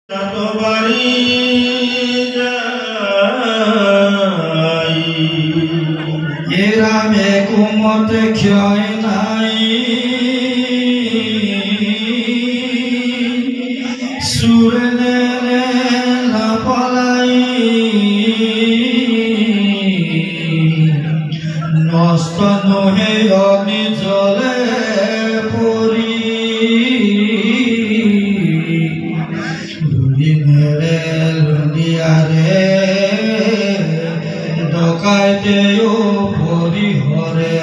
যতবারই যাই এরামে কুমতে ক্ষয় নাই সুরে না পলাই নষ্ট নহে অগ্নি জলে পরি লুলি মেরে লুলিয়ারে ডকাইতেও পরি হরে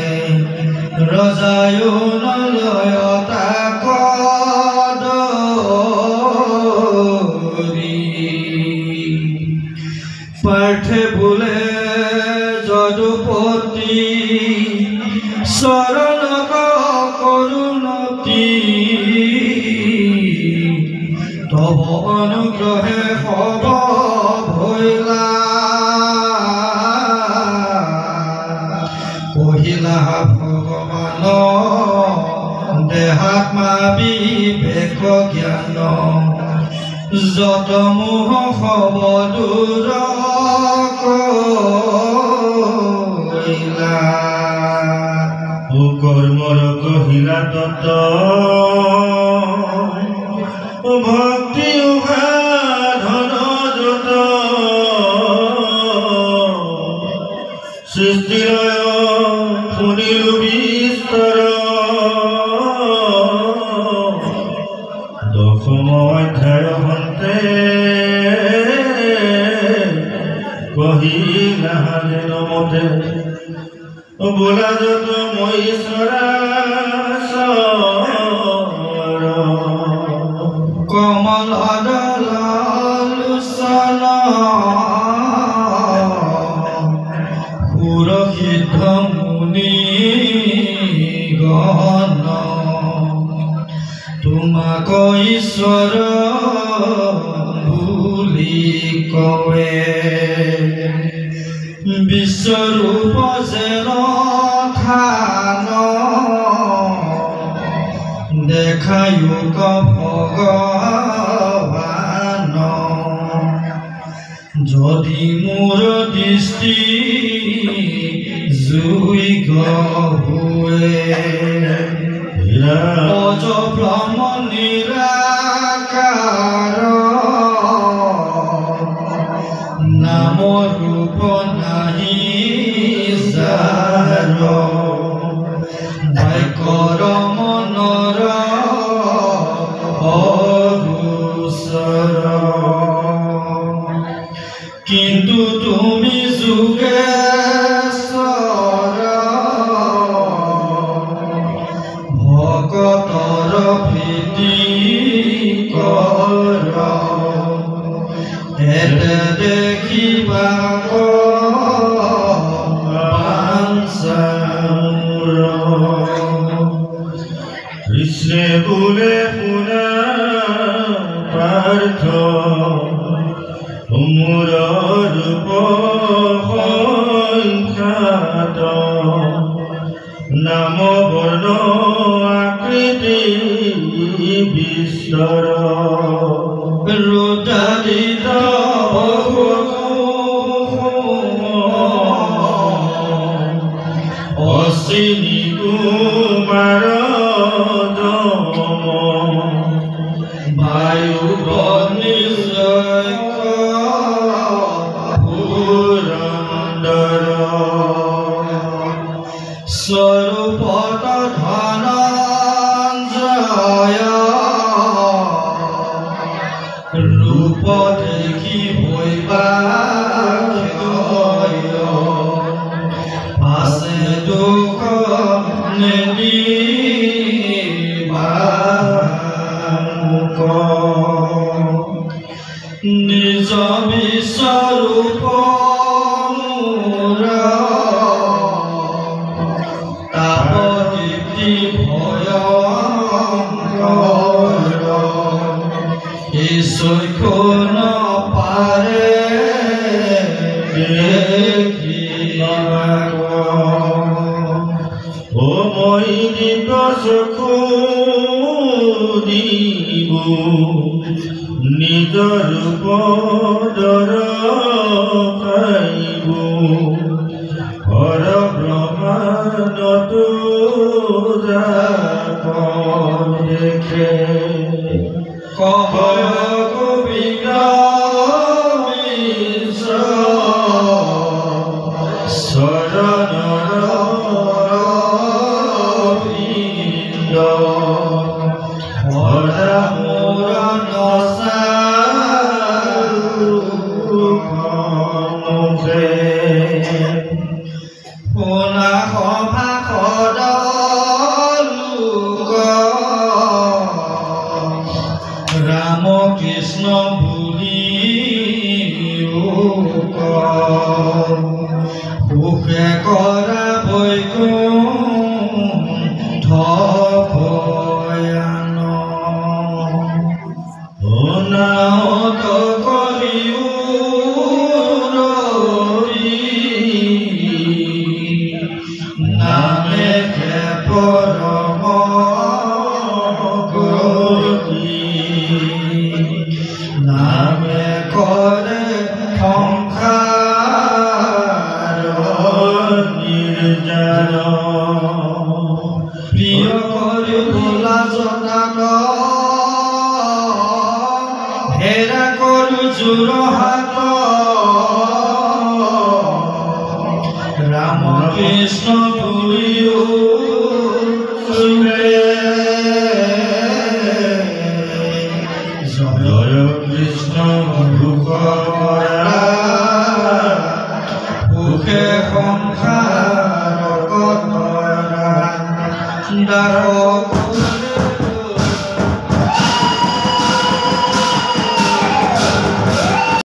রজায় নলয় তাক পাঠে বলে যদুপতি শরণ করুণতি তব অনুগ্রহে হব ভৈলা কহিলা ভগবান দেহাত্মা বিবেক জ্ঞান যত মোহ হব দূৰ কৰিলা ও কর্মর কহিলা তত ও ভক্তি উহা ধন যত সৃষ্টিলয় শুনিলু বিস্তার দশম অধ্যায় হন্তে কহিলা যেন মতে বোলা যত মহীশ্বরা কমল লোচন পুরহিত মুনি গণ তোমাক ঈশ্বর বুলি কয়ে বিশ্বরূপ যেন থান দেখায়ুক ভগবান যদি মোর দৃষ্টি জুই গুয়ে অজ ব্রহ্ম নিরাকার নাম রূপ নাহি যার বাক্যর মনৰ অগোচৰ কিন্তু তুমি যোগেশ্বৰ ভকতৰ প্ৰীতি কৰ এতে দেখিবা কৃষ্ণে বোলে পুনা পাৰ্থ মোৰ ৰূপ সংখ্যাত নাম বৰ্ণ আকৃতি বিস্তৰ ৰুদাৰিত অশ্বিনী কুমাৰ বায়ু বনিজয় পুৰন্দৰ স্বৰূপত ধনঞ্জয় ৰূপ দেখি ভৈবা পাছে দুখ নিজ বিশ্বৰূপ তাপদীপ্তি ভয়ংকৰ এই চক্ষু নপাৰে দেখিব ও মই দিব্য চক্ষু দিব নিজ রূপ দরখাইব পর ব্রহ্মানত দেখে কহ গোবিন্দ মিশ্র শরণর বৃন্দ ভরা মোর মুখে শুনা সভা সদলোক ৰাম কৃষ্ণ বুলি সুখে কৰা বৈকুণ্ঠ ভয়ান অনাহত কৰিও নামে পৰম গতি নামে কৰে সংসাৰ নিৰ্জন প্ৰিয় কৰি ভোলা জনাক হেৰা কৰো যোৰহাট ৰাম কৃষ্ণ বুলিও জয় কৃষ্ণ ভূকৰা সুখে সংসাৰ